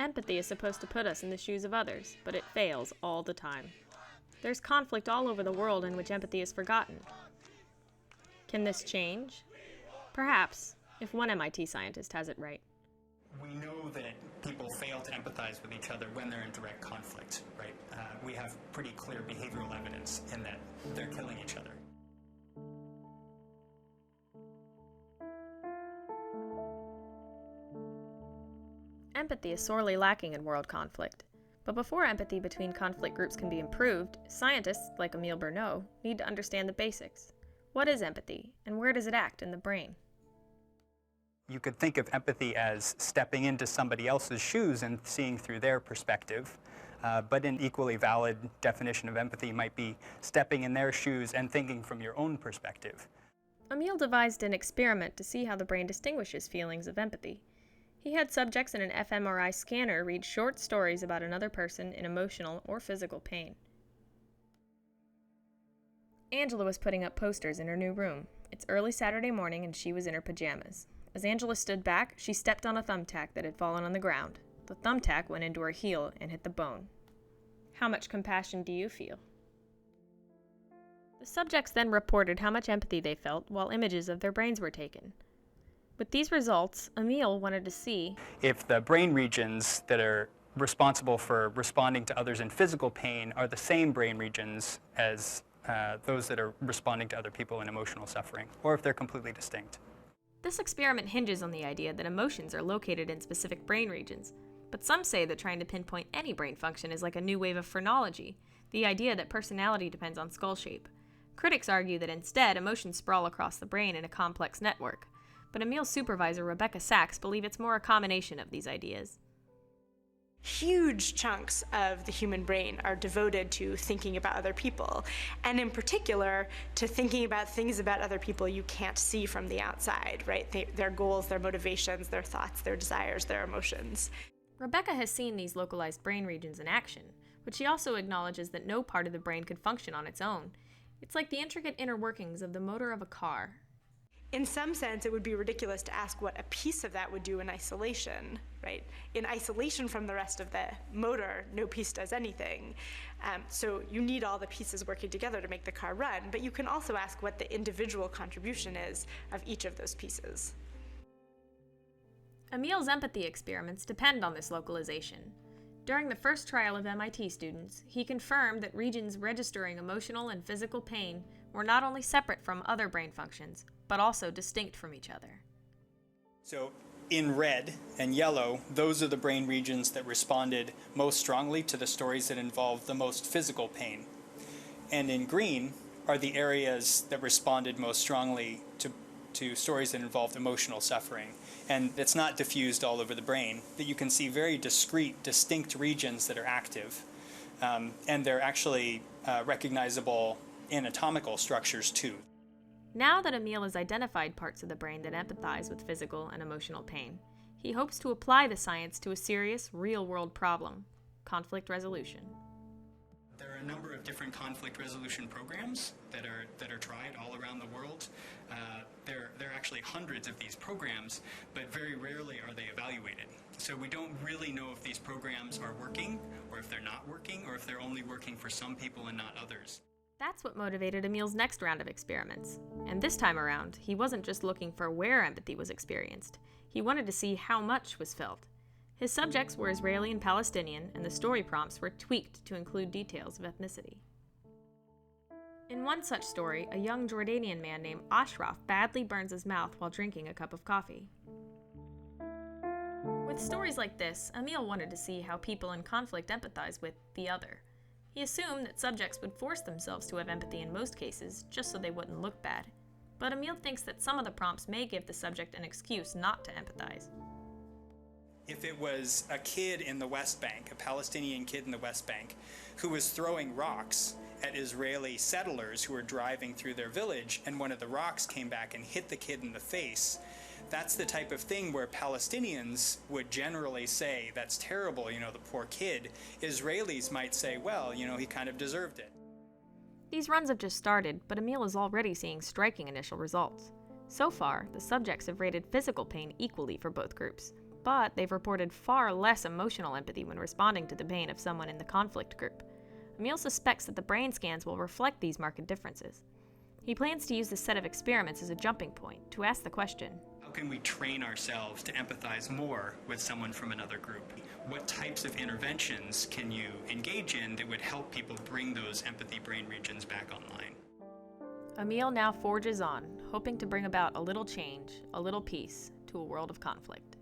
Empathy is supposed to put us in the shoes of others, but it fails all the time. There's conflict all over the world in which empathy is forgotten. Can this change? Perhaps, if one MIT scientist has it right. We know that people fail to empathize with each other when they're in direct conflict, right? We have pretty clear behavioral evidence in that they're killing each other. Empathy is sorely lacking in world conflict. But before empathy between conflict groups can be improved, scientists, like Emile Bernot, need to understand the basics. What is empathy, and where does it act in the brain? You could think of empathy as stepping into somebody else's shoes and seeing through their perspective. But an equally valid definition of empathy might be stepping in their shoes and thinking from your own perspective. Emile devised an experiment to see how the brain distinguishes feelings of empathy. He had subjects in an fMRI scanner read short stories about another person in emotional or physical pain. Angela was putting up posters in her new room. It's early Saturday morning and she was in her pajamas. As Angela stood back, she stepped on a thumbtack that had fallen on the ground. The thumbtack went into her heel and hit the bone. How much compassion do you feel? The subjects then reported how much empathy they felt while images of their brains were taken. With these results, Emile wanted to see if the brain regions that are responsible for responding to others in physical pain are the same brain regions as those that are responding to other people in emotional suffering, or if they're completely distinct. This experiment hinges on the idea that emotions are located in specific brain regions, but some say that trying to pinpoint any brain function is like a new wave of phrenology, the idea that personality depends on skull shape. Critics argue that instead, emotions sprawl across the brain in a complex network, but Emile's supervisor, Rebecca Sachs, believe it's more a combination of these ideas. Huge chunks of the human brain are devoted to thinking about other people, and in particular, to thinking about things about other people you can't see from the outside, right? Their goals, their motivations, their thoughts, their desires, their emotions. Rebecca has seen these localized brain regions in action, but she also acknowledges that no part of the brain could function on its own. It's like the intricate inner workings of the motor of a car. In some sense, it would be ridiculous to ask what a piece of that would do in isolation, right? In isolation from the rest of the motor, no piece does anything. So you need all the pieces working together to make the car run, but you can also ask what the individual contribution is of each of those pieces. Emile's empathy experiments depend on this localization. During the first trial of MIT students, he confirmed that regions registering emotional and physical pain were not only separate from other brain functions, but also distinct from each other. So in red and yellow, those are the brain regions that responded most strongly to the stories that involved the most physical pain. And in green are the areas that responded most strongly to stories that involved emotional suffering. And it's not diffused all over the brain, that you can see very discrete, distinct regions that are active. And they're actually recognizable anatomical structures too. Now that Emile has identified parts of the brain that empathize with physical and emotional pain, he hopes to apply the science to a serious, real-world problem: conflict resolution. There are a number of different conflict resolution programs that are tried all around the world. There are actually hundreds of these programs, but very rarely are they evaluated. So we don't really know if these programs are working, or if they're not working, or if they're only working for some people and not others. That's what motivated Emile's next round of experiments. And this time around, he wasn't just looking for where empathy was experienced. He wanted to see how much was felt. His subjects were Israeli and Palestinian, and the story prompts were tweaked to include details of ethnicity. In one such story, a young Jordanian man named Ashraf badly burns his mouth while drinking a cup of coffee. With stories like this, Emile wanted to see how people in conflict empathize with the other. He assumed that subjects would force themselves to have empathy in most cases, just so they wouldn't look bad. But Emile thinks that some of the prompts may give the subject an excuse not to empathize. If it was a kid in the West Bank, a Palestinian kid in the West Bank, who was throwing rocks at Israeli settlers who were driving through their village, and one of the rocks came back and hit the kid in the face, that's the type of thing where Palestinians would generally say, that's terrible, the poor kid. Israelis might say, well, he kind of deserved it. These runs have just started, but Emile is already seeing striking initial results. So far, the subjects have rated physical pain equally for both groups, but they've reported far less emotional empathy when responding to the pain of someone in the conflict group. Emil suspects that the brain scans will reflect these marked differences. He plans to use this set of experiments as a jumping point to ask the question, how can we train ourselves to empathize more with someone from another group? What types of interventions can you engage in that would help people bring those empathy brain regions back online? Emil now forges on, hoping to bring about a little change, a little peace, to a world of conflict.